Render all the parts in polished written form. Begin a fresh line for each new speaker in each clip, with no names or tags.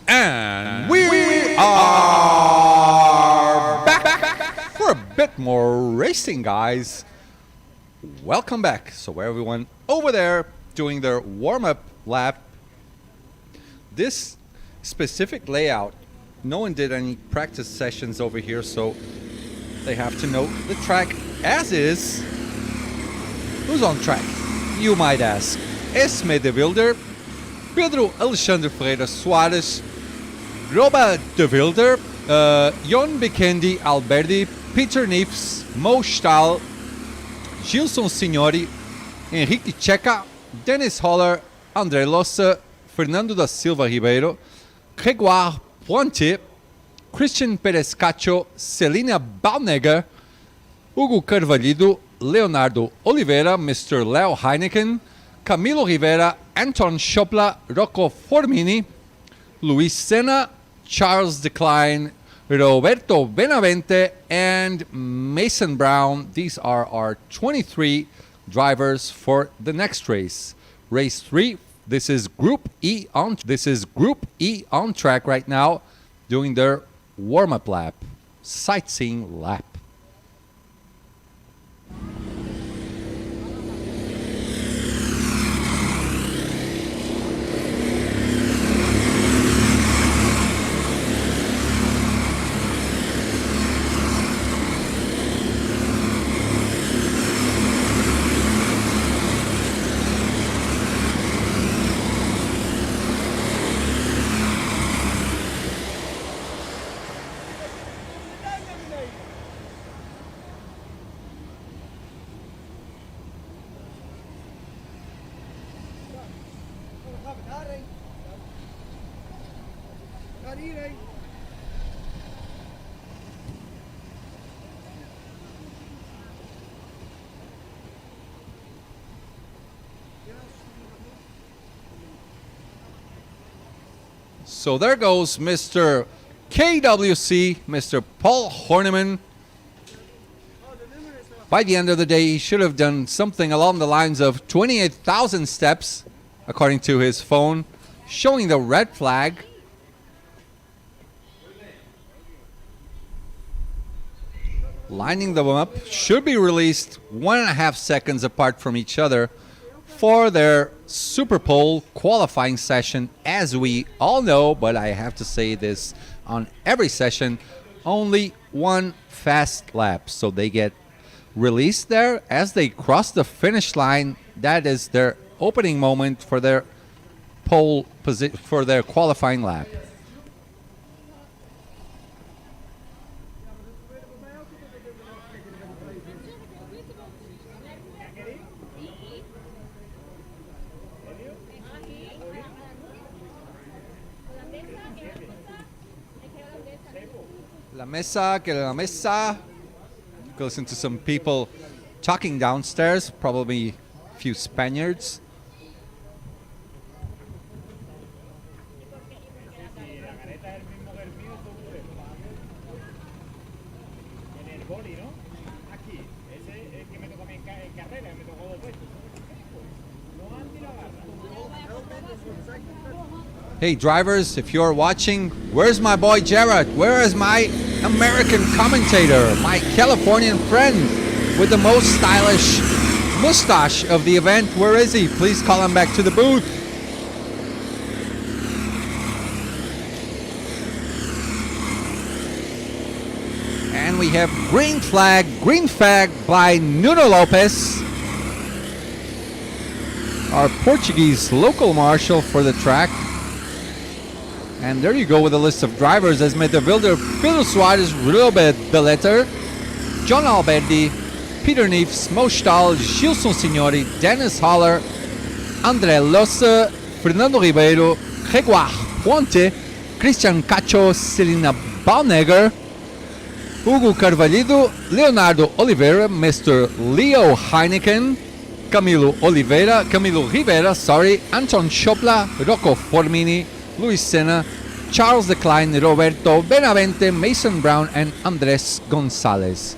And we are back for a bit more racing, guys. Welcome back. So everyone over there doing their warm-up lap. This specific layout, no one did any practice sessions over here, so they have to know the track as is. Who's on track, you might ask? Esme de Wilder, Pedro Alexandre Ferreira Soares, Robert de Wilder, Jon Bikendi Alberdi, Peter Neefs, Mo Stahl, Gilson Signori, Henrique Checa, Dennis Holler, André Lossa, Fernando da Silva Ribeiro, Grégoire Pointier, Christian Perez Cacho, Celina Balnegger, Hugo Carvalhido, Leonardo Oliveira, Mr. Leo Heineken, Camilo Rivera, Anton Schopla, Rocco Formini, Luis Senna, Charles Decline, Roberto Benavente, and Mason Brown. These are our 23 drivers for the next race. Race 3. This is Group E on track right now, doing their warm-up lap, sightseeing lap. So there goes Mr. KWC, Mr. Paul Horniman. By the end of the day, he should have done something along the lines of 28,000 steps, according to his phone, showing the red flag. Lining them up, should be released 1.5 seconds apart from each other for their Super Pole qualifying session. As we all know, but I have to say this on every session, only one fast lap. So they get released there as they cross the finish line. That is their opening moment for their pole position, for their qualifying lap. La mesa, que la mesa. You can listen to some people talking downstairs, probably a few Spaniards. Hey drivers, if you're watching, where's my boy Jared? Where is my American commentator, my Californian friend with the most stylish mustache of the event? Where is he? Please call him back to the booth. And we have green flag by Nuno Lopez, our Portuguese local marshal for the track. And there you go with a list of drivers: Esme de Wilder, Pedro Soares, Robert de Letter, John Alberdi, Peter Neefs, Mo Stahl, Gilson Signori, Dennis Holler, André Lossa, Fernando Ribeiro, Grégoire Pointier, Christian Cacho, Celina Balnegger, Hugo Carvalhido, Leonardo Oliveira, Mr. Leo Heineken, Camilo Rivera, Anton Schopla, Rocco Formini, Luis Senna, Charles Decline, Roberto Benavente, Mason Brown, and Andres Gonzalez.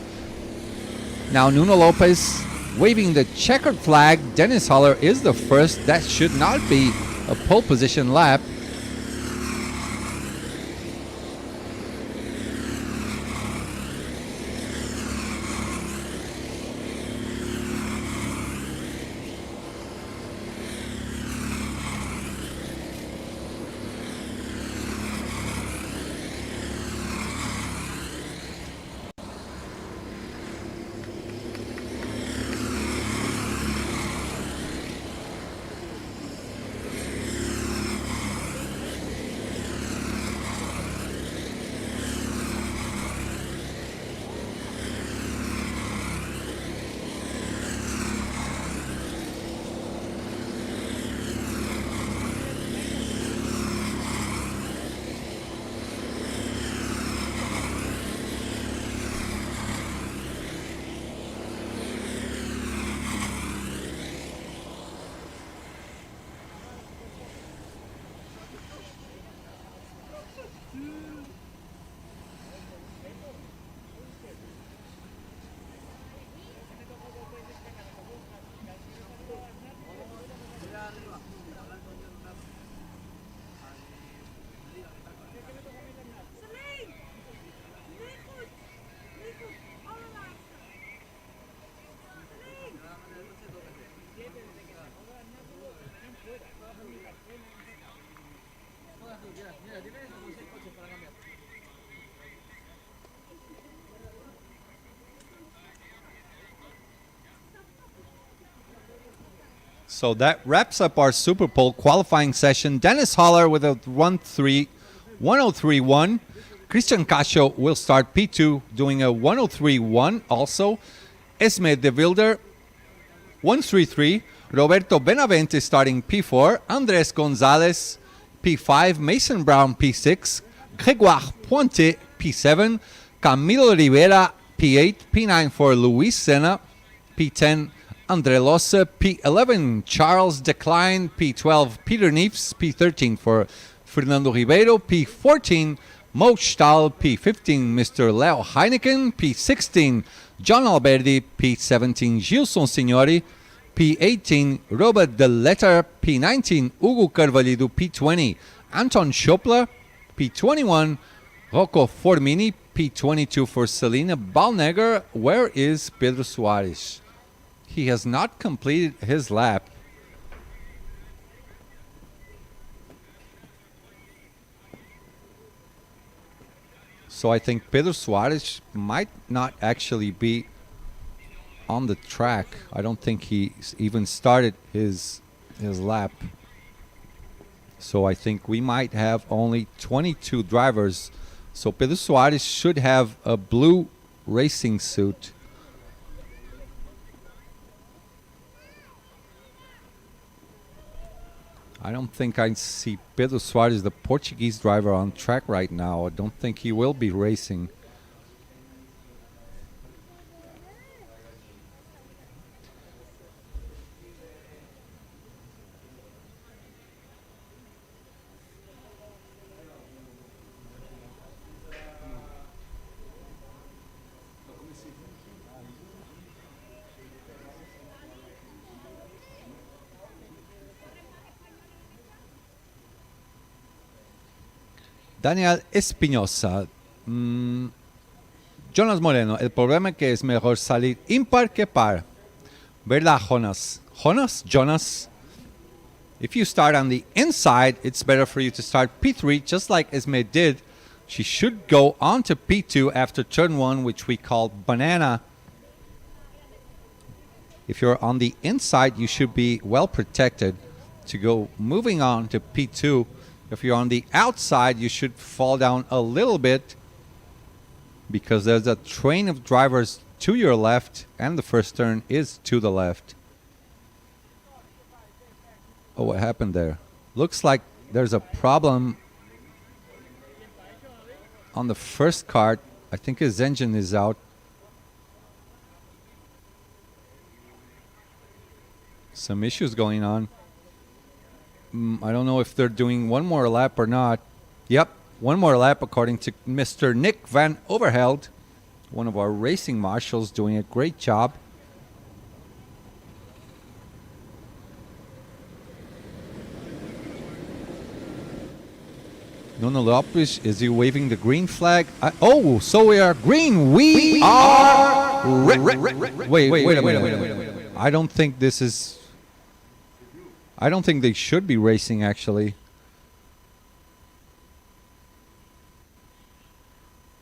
Now Nuno Lopez waving the checkered flag. Dennis Holler is the first. That should not be a pole position lap. So that wraps up our Super Pole qualifying session. Dennis Holler with a 103.1. Christian Cacho will start P2 doing a 103.1 also. Esme de Wilder 133. Roberto Benavente starting P4. Andres Gonzalez P5. Mason Brown P6. Grégoire Pointe P7. Camilo Rivera P8. P9 for Luis Sena. P10 Andre Losse. P11 Charles Decline. P12 Peter Neefs. P13 for Fernando Ribeiro. P14 Mo Stahl. P15 Mr. Leo Heineken. P16 John Alberti. P17 Gilson Signori. P18 Robert De Letter. P19 Hugo Carvalho. P20 Anton Schopler. P21 Rocco Formini. P22 for Selena Balnegger. Where is Pedro Soares? He has not completed his lap. So I think Pedro Soares might not actually be on the track. I don't think he even started his lap. So I think we might have only 22 drivers. So Pedro Soares should have a blue racing suit. I don't think I see Pedro Soares, the Portuguese driver, on track right now. I don't think he will be racing. Daniel Espinosa. Jonas Moreno, el problema es que es mejor salir impar que par. ¿Verdad, Jonas? Jonas? If you start on the inside, it's better for you to start P3, just like Esme did. She should go on to P2 after turn 1, which we call banana. If you're on the inside, you should be well protected to go moving on to P2. If you're on the outside, you should fall down a little bit because there's a train of drivers to your left and the first turn is to the left. Oh, what happened there? Looks like there's a problem on the first kart. I think his engine is out. Some issues going on. I don't know if they're doing one more lap or not. Yep, one more lap according to Mr. Nick Van Overheld, one of our racing marshals, doing a great job. Nuno Lopes, is he waving the green flag? Oh, so we are green. We are Wait a minute. I don't think this is... I don't think they should be racing, actually.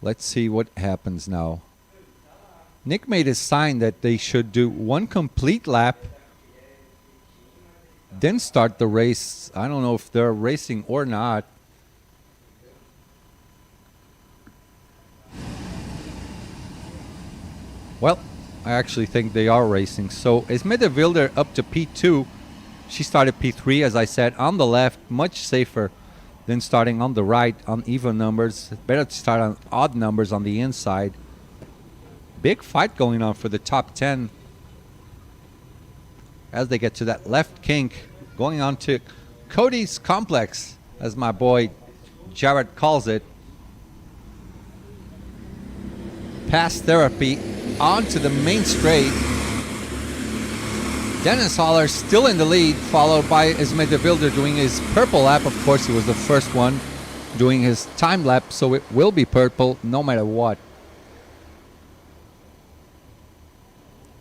Let's see what happens now. Nick made a sign that they should do one complete lap, then start the race. I don't know if they're racing or not. Well, I actually think they are racing. So Esme de Wilder up to P2. She started P3, as I said, on the left, much safer than starting on the right on even numbers. Better to start on odd numbers on the inside. Big fight going on for the top 10 as they get to that left kink, going on to Cody's Complex, as my boy Jared calls it. Past therapy onto the main straight. Dennis Holler still in the lead, followed by Esme de Wilder doing his purple lap. Of course, he was the first one doing his time lap, so it will be purple no matter what.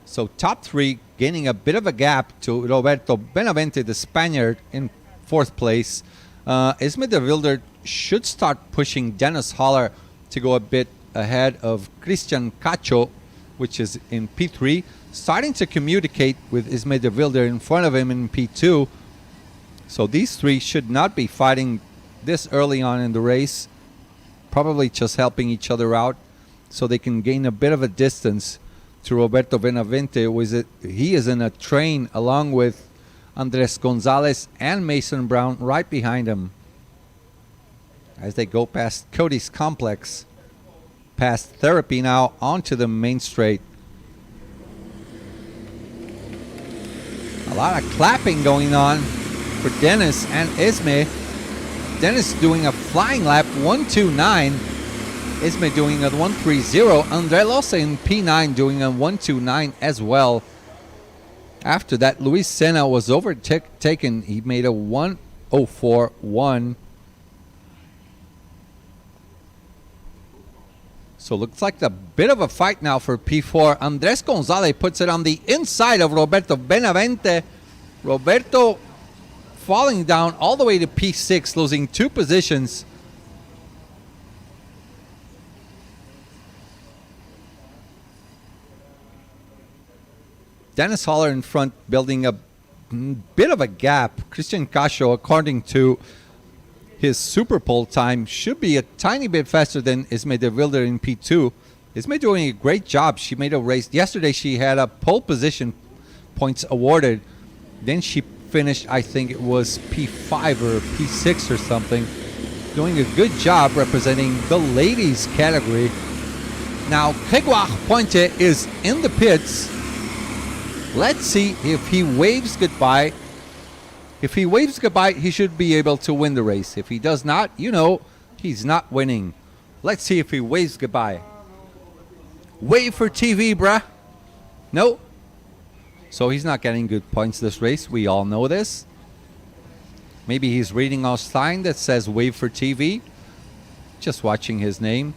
So top 3 gaining a bit of a gap to Roberto Benavente, the Spaniard, in 4th place. Esme de Wilder should start pushing Dennis Holler to go a bit ahead of Christian Cacho, which is in P3. starting to communicate with Ismay de Wilder in front of him in P2. So these three should not be fighting this early on in the race. Probably just helping each other out so they can gain a bit of a distance to Roberto Benavente. He is in a train along with Andres Gonzalez and Mason Brown right behind him as they go past Cody's Complex, past Therapy now onto the main straight. A lot of clapping going on for Dennis and Ismay. Dennis doing a flying lap, 1:29. Ismay doing a 1:30. Andre Losa in P9 doing a 1:29 as well. After that, Luis Senna was overtaken. He made a 1:04.1. So looks like a bit of a fight now for P4. Andres Gonzalez puts it on the inside of Roberto Benavente. Roberto falling down all the way to P6, losing 2 positions. Dennis Holler in front, building a bit of a gap. Christian Cascio, according to his Super Pole time, should be a tiny bit faster than Ismay de Wilder in P2. Ismay doing a great job. She made a race. Yesterday she had a pole position points awarded. Then she finished, I think it was P5 or P6 or something. Doing a good job representing the ladies category. Now, Grégoire Pointe is in the pits. Let's see if he waves goodbye. If he waves goodbye, he should be able to win the race. If he does not, he's not winning. Let's see if he waves goodbye. Wave for TV, bruh. No. So he's not getting good points this race. We all know this. Maybe he's reading a sign that says wave for TV. Just watching his name.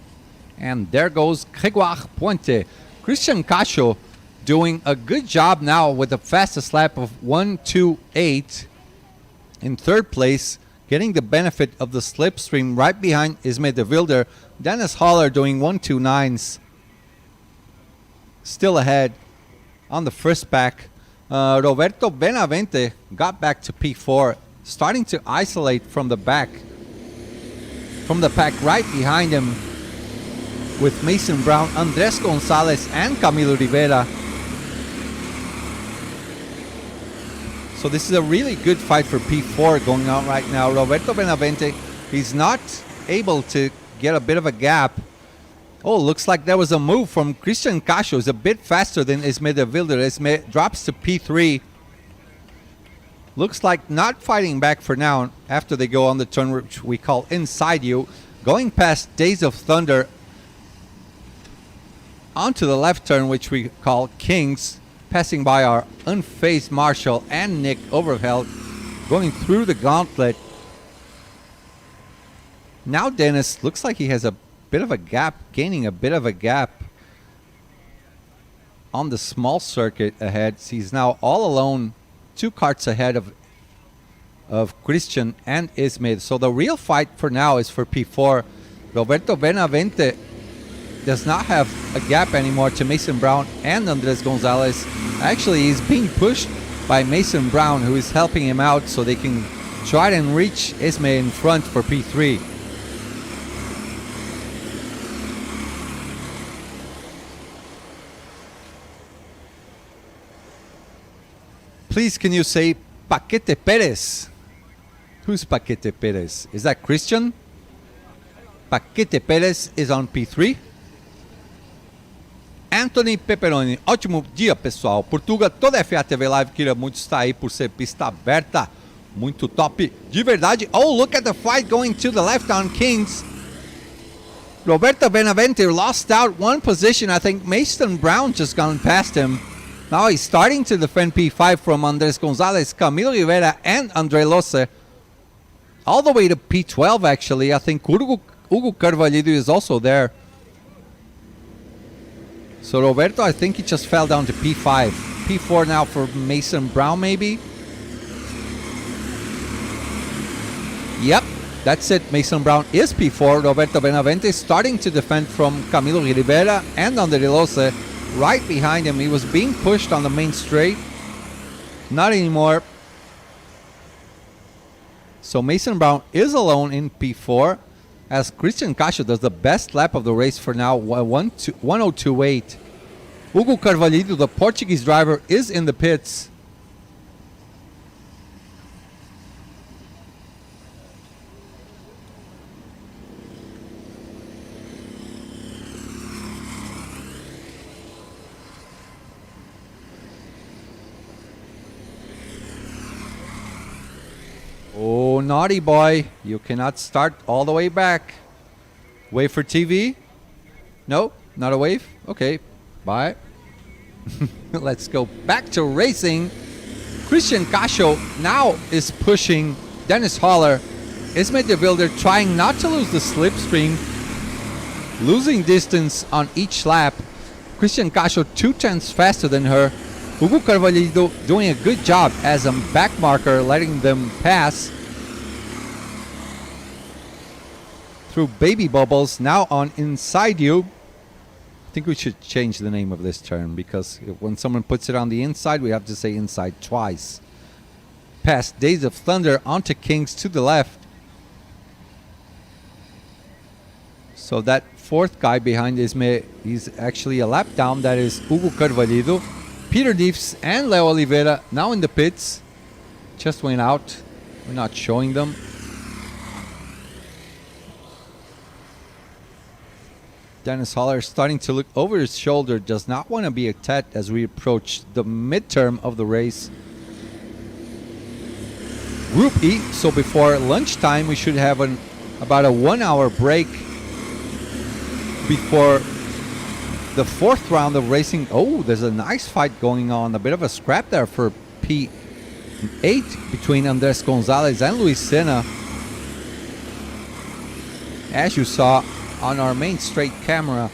And there goes Grégoire Pointe. Christian Cascio doing a good job now with the fastest lap of 1:28 in third place, getting the benefit of the slipstream right behind Ismay de Wilder. Dennis Holler doing 1:29s, still ahead on the first pack. Roberto Benavente got back to P4, starting to isolate from the pack right behind him with Mason Brown, Andres Gonzalez, and Camilo Rivera. So this is a really good fight for P4 going on right now. Roberto Benavente, he's not able to get a bit of a gap. Oh, looks like there was a move from Christian Cascio. He's a bit faster than Ismay de Wilder. Ismay drops to P3. Looks like not fighting back for now after they go on the turn which we call Inside You. Going past Days of Thunder onto the left turn which we call Kings. Passing by our unfazed Marshall and Nick Overheld, going through the gauntlet. Now Dennis looks like he has a bit of a gap, gaining a bit of a gap on the small circuit ahead. He's now all alone, 2 karts ahead of Christian and Ismay. So the real fight for now is for P4. Roberto Benavente does not have a gap anymore to Mason Brown and Andres Gonzalez. Actually, he's being pushed by Mason Brown, who is helping him out so they can try and reach Ismay in front for P3. Please, can you say Paquete Perez? Who's Paquete Perez? Is that Christian? Paquete Perez is on P3. Anthony Pepperoni, ótimo dia pessoal. Portuga, toda a FA TV Live queria muito estar aí por ser pista aberta. Muito top, de verdade. Oh, look at the fight going to the left on Kings. Roberto Benavente lost out 1 position. I think Mason Brown just gone past him. Now he's starting to defend P5 from Andres Gonzalez, Camilo Rivera, and Andre Losa. All the way to P12 actually. I think Hugo Carvalho is also there. So Roberto, I think he just fell down to P5. P4 now for Mason Brown, maybe? Yep, that's it. Mason Brown is P4. Roberto Benavente starting to defend from Camilo Rivera and Andre Losa. right behind him. He was being pushed on the main straight. Not anymore. So Mason Brown is alone in P4 as Christian Casio does the best lap of the race for now, 1:02.8. Hugo Carvalho, the Portuguese driver, is in the pits. Oh, naughty boy. You cannot start all the way back. Wave for TV? No, not a wave? Okay, bye. Let's go back to racing. Christian Casio now is pushing Dennis Holler. Ismay de Wilder trying not to lose the slipstream. Losing distance on each lap. Christian Casio 2/10 faster than her. Hugo Carvalho doing a good job as a back marker, letting them pass through baby bubbles. Now on Inside You. I think we should change the name of this turn because when someone puts it on the inside, we have to say inside twice. Past Days of Thunder onto Kings to the left. So that fourth guy behind Ismay, he's actually a lap down. That is Hugo Carvalho. Peter Neefs and Leo Oliveira now in the pits. Just went out. We're not showing them. Dennis Holler starting to look over his shoulder. Does not want to be attacked as we approach the midterm of the race. Group E. So before lunchtime, we should have about a 1 hour break before the fourth round of racing. Oh, there's a nice fight going on. A bit of a scrap there for P8 between Andres Gonzalez and Luis Senna. As you saw on our main straight camera,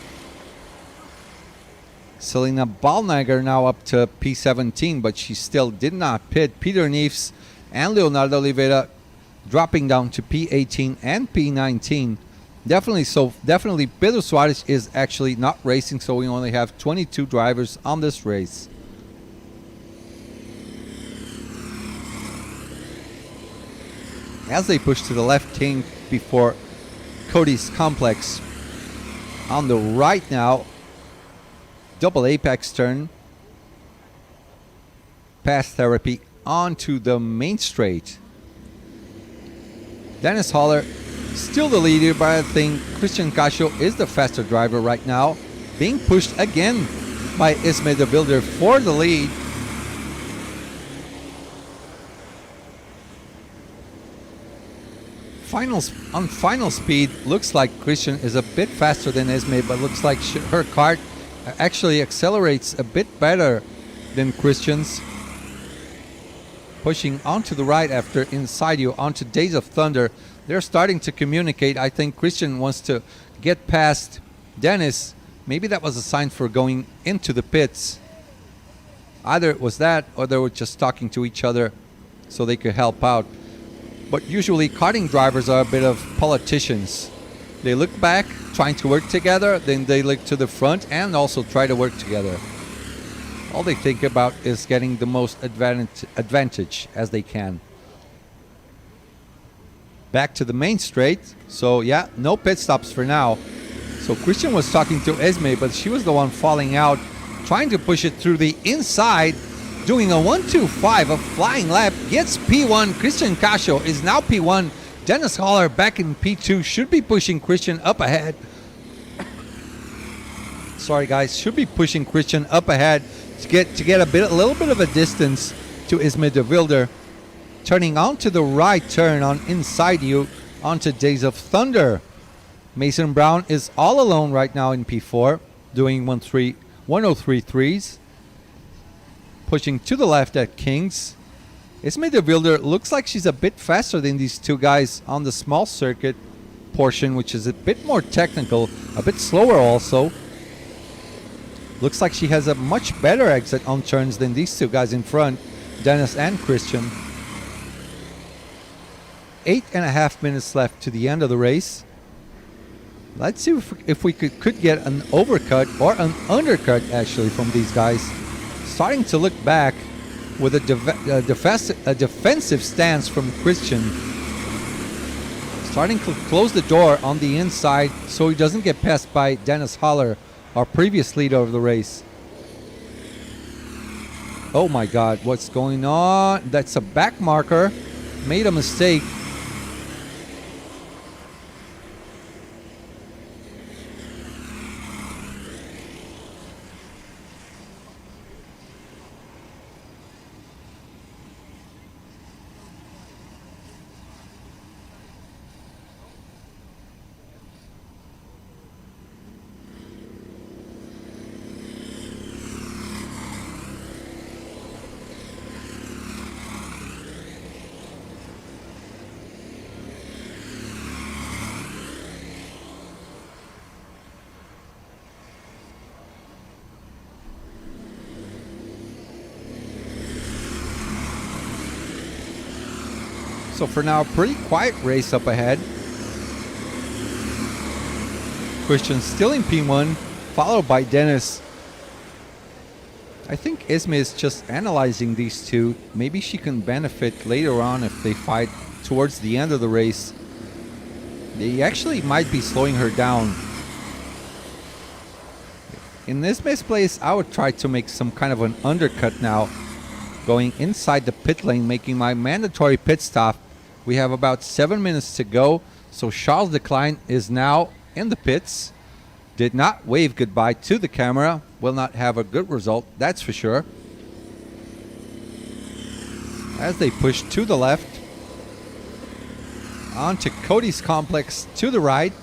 Selena Ballnager now up to P17, but she still did not pit. Peter Neefs and Leonardo Oliveira dropping down to P18 and P19. Definitely Pedro Suarez is actually not racing, so we only have 22 drivers on this race. As they push to the left, King before Cody's Complex. On the right now, double apex turn. Past Therapy onto the main straight. Dennis Holler still the leader, but I think Christian Casio is the faster driver right now. Being pushed again by Ismay de Wilder for the lead. On final speed, looks like Christian is a bit faster than Ismay, but looks like her kart actually accelerates a bit better than Christian's. Pushing onto the right after Inside You, onto Days of Thunder. They're starting to communicate. I think Christian wants to get past Dennis. Maybe that was a sign for going into the pits. Either it was that or they were just talking to each other so they could help out. But usually karting drivers are a bit of politicians. They look back, trying to work together, then they look to the front and also try to work together. All they think about is getting the most advantage as they can. Back to the main straight. So yeah, no pit stops for now. So Christian was talking to Ismay, but she was the one falling out, trying to push it through the inside, doing a 1:25, a flying lap, gets P1. Christian Casio is now P1. Dennis Holler back in P2, should be pushing Christian up ahead. Sorry guys, should be pushing Christian up ahead to get a little bit of a distance to Ismay de Wilder. Turning onto the right turn on Inside You onto Days of Thunder. Mason Brown is all alone right now in P4, doing 103.3s. Pushing to the left at Kings. Ismay de Wilder looks like she's a bit faster than these two guys on the small circuit portion, which is a bit more technical, a bit slower also. Looks like she has a much better exit on turns than these two guys in front, Dennis and Christian. 8.5 minutes left to the end of the race. Let's see if we could get an overcut or an undercut actually from these guys. Starting to look back with a defensive stance from Christian. Starting to close the door on the inside so he doesn't get passed by Dennis Holler, our previous leader of the race. Oh my God, what's going on? That's a back marker. Made a mistake. So for now, pretty quiet race up ahead. Christian still in P1, followed by Dennis. I think Esme is just analyzing these two. Maybe she can benefit later on if they fight towards the end of the race. They actually might be slowing her down. In Esme's place, I would try to make some kind of an undercut now. Going inside the pit lane, making my mandatory pit stop. We have about 7 minutes to go. So Charles Leclerc is now in the pits. Did not wave goodbye to the camera. Will not have a good result, that's for sure. As they push to the left. On to Cody's complex to the right.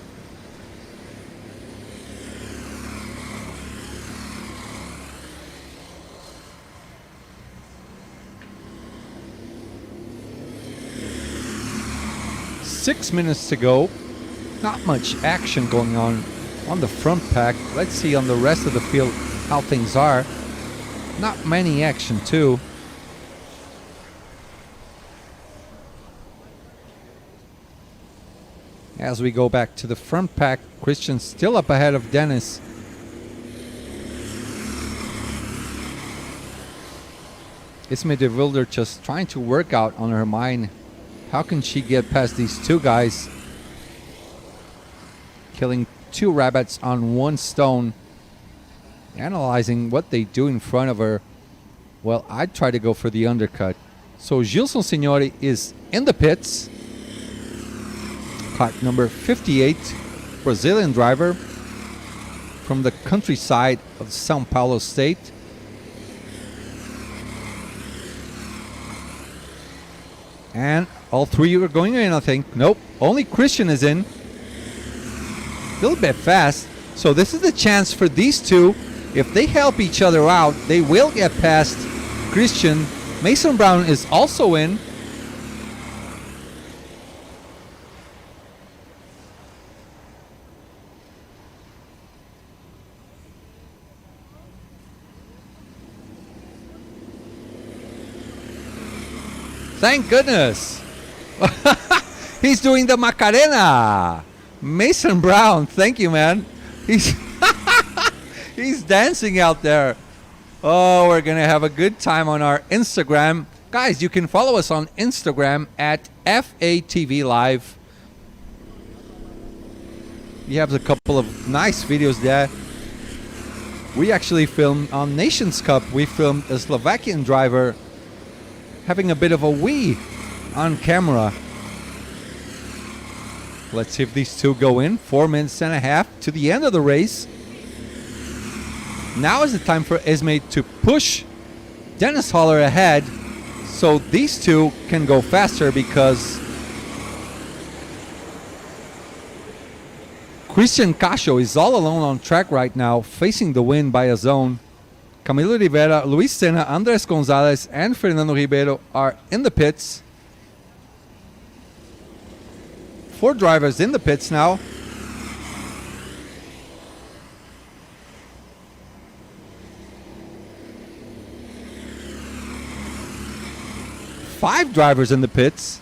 Six minutes to go. Not much action going on the front pack. Let's see on the rest of the field how things are. Not many action too. As we go back to the front pack, Christian still up ahead of Dennis. Isme de Wilder just trying to work out on her mind. How can she get past these two guys? Killing two rabbits on one stone. Analyzing what they do in front of her. Well, I'd try to go for the undercut. So Gilson Signori is in the pits. Car number 58, Brazilian driver from the countryside of São Paulo state. And all three are going in, I think. Nope, only Christian is in. A little bit fast. So this is the chance for these two. If they help each other out, they will get past Christian. Mason Brown is also in. Thank goodness. He's doing the Macarena. Mason Brown, thank you, man. He's he's dancing out there. Oh, we're going to have a good time on our Instagram. Guys, you can follow us on Instagram at FATV Live. We have a couple of nice videos there. We actually filmed on Nations Cup. We filmed a Slovakian driver having a bit of a wee on camera. Let's see if these two go in. 4 minutes and a half to the end of the race. Now is the time for Esme to push Dennis Holler ahead so these two can go faster, because Christian Cacho is all alone on track right now, facing the wind by a zone. Camilo Rivera, Luis Senna, Andres Gonzalez, and Fernando Ribeiro are in the pits. 4 drivers in the pits now. Five drivers in the pits.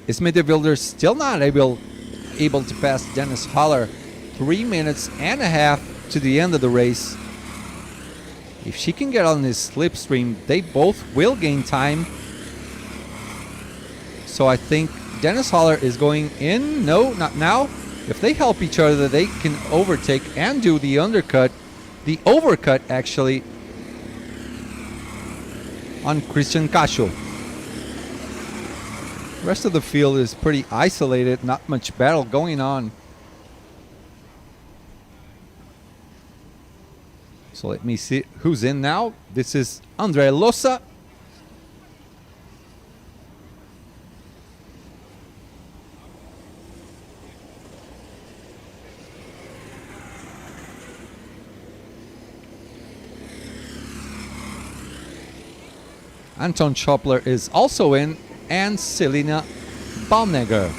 Ismede still not able to pass Dennis Holler. 3 minutes and a half to the end of the race. If she can get on this slipstream, they both will gain time. So I think Dennis Holler is going in. No, not now. If they help each other, they can overtake and do the undercut. The overcut, actually, on Christian Casio. The rest of the field is pretty isolated. Not much battle going on. So let me see who's in now. This is Andre Losa. Anton Schoppler is also in, and Selina Baumneger.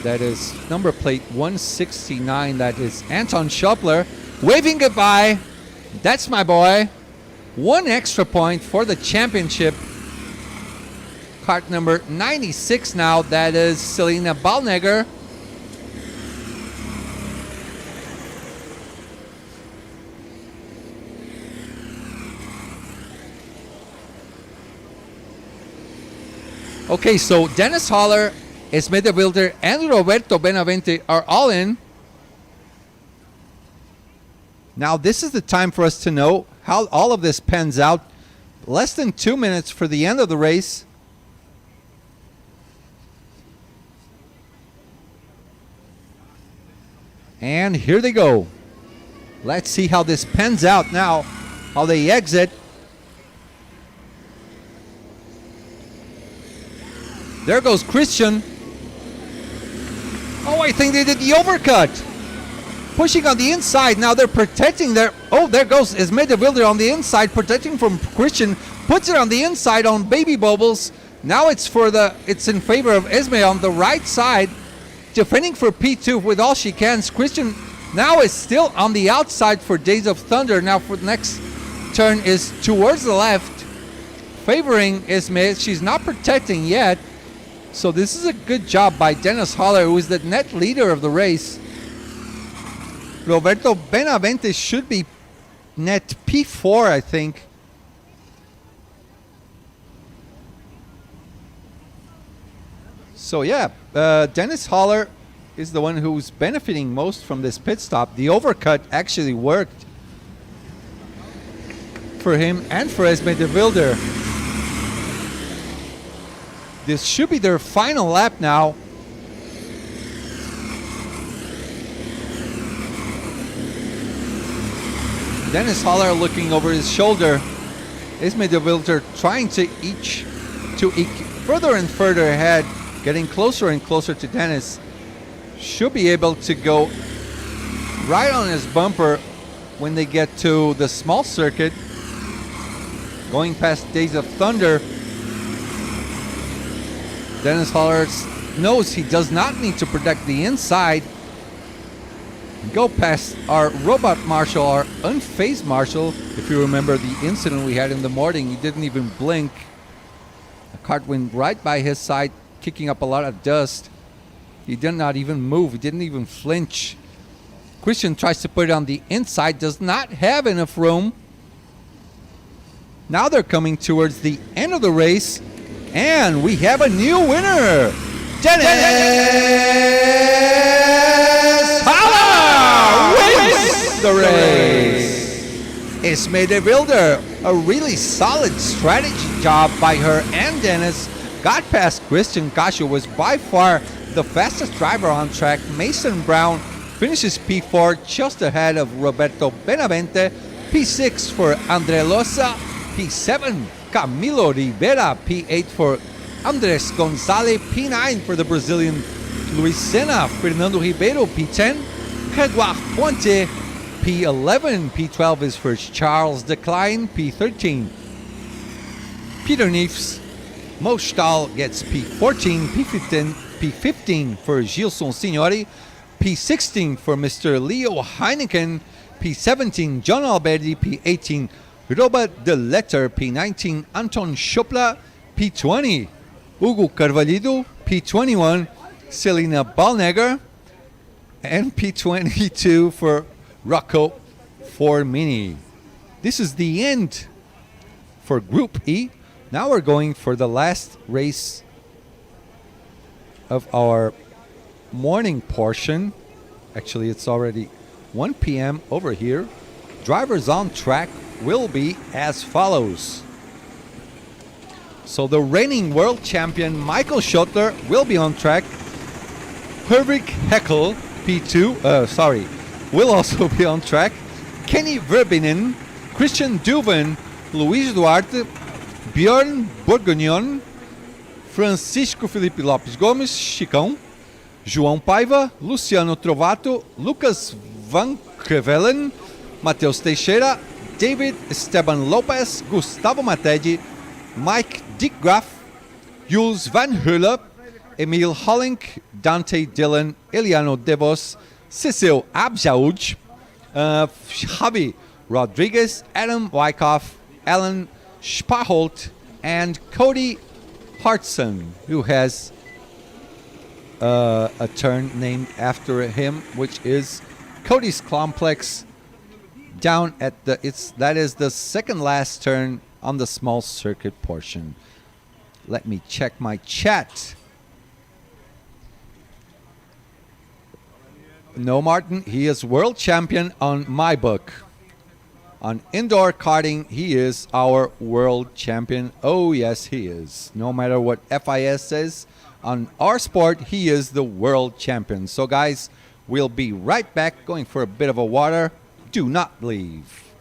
That is number plate 169. That is Anton Schoppler waving goodbye. That's my boy. 1 extra point for the championship. Cart number 96 now. That is Selina Baumneger. Okay, so Dennis Holler, Esmede Wilder, and Roberto Benavente are all in. Now this is the time for us to know how all of this pans out. Less than 2 minutes for the end of the race. And here they go. Let's see how this pans out now, how they exit. There goes Christian. Oh, I think they did the overcut. Pushing on the inside. Now they're protecting their... Oh, there goes Esmede Wilder on the inside, protecting from Christian. Puts it on the inside on Baby Bubbles. Now it's in favor of Esme on the right side. Defending for P2 with all she can. Christian now is still on the outside for Days of Thunder. Now for the next turn is towards the left. Favoring Esme. She's not protecting yet. So this is a good job by Dennis Holler, who is the net leader of the race. Roberto Benavente should be net P4, I think. So yeah, Dennis Holler is the one who's benefiting most from this pit stop. The overcut actually worked for him and for Esmede Wilder. This should be their final lap now. Dennis Holler looking over his shoulder. Esmede Wilder trying to eke further and further ahead, getting closer and closer to Dennis. Should be able to go right on his bumper when they get to the small circuit. Going past Days of Thunder. Dennis Holler knows he does not need to protect the inside. Go past our robot marshal, our unfazed marshal. If you remember the incident we had in the morning, he didn't even blink. The cart went right by his side, kicking up a lot of dust. He did not even move. He didn't even flinch. Christian tries to put it on the inside, does not have enough room. Now they're coming towards the end of the race. And we have a new winner, Dennis Holler wins the race. Esmede Wilder, a really solid strategy job by her and Dennis. Got past Christian Casio, was by far the fastest driver on track. Mason Brown finishes P4 just ahead of Roberto Benavente. P6 for Andre Losa. P7 Camilo Rivera. P8 for Andres Gonzalez. P9 for the Brazilian Luis Senna. Fernando Ribeiro. P10 Gregoire Ponte. P11. P12 is for Charles Decline. P13 Peter Neefs. Mo Stahl gets P14. P15 for Gilson Signori. P16 for Mr. Leo Heineken. P17 John Alberti. P18 Robert de Letter, P19, Anton Schopla, P20, Hugo Carvalho, P21, Selena Balnegger, and P22 for Rocco Formini. This is the end for Group E. Now we're going for the last race of our morning portion. Actually, it's already 1 p.m. over here. Drivers on track will be as follows. So the reigning world champion Michael Schottler will be on track. Hervik Heckel, P2, will also be on track. Kenny Verbinen, Christian Duven, Luiz Duarte, Björn Bourguignon, Francisco Felipe Lopes Gomes, Chicão, João Paiva, Luciano Trovato, Lucas Van Crevelen, Matheus Teixeira, David Esteban Lopez, Gustavo Matedi, Mike Dickgraff, Jules Van Hula, Emil Hollink, Dante Dillon, Eliano Devos, Cecil Abjaouj, Javi Rodriguez, Adam Wyckoff, Alan Sparholt, and Cody Hartson, who has a turn named after him, which is Cody's Complex down at that is the second last turn on the small circuit portion. Let me check my chat. No, Martin, he is world champion on my book. On indoor karting, he is our world champion. Oh, yes, he is. No matter what FIS says, on our sport, he is the world champion. So, guys, we'll be right back, going for a bit of a water. Do not leave.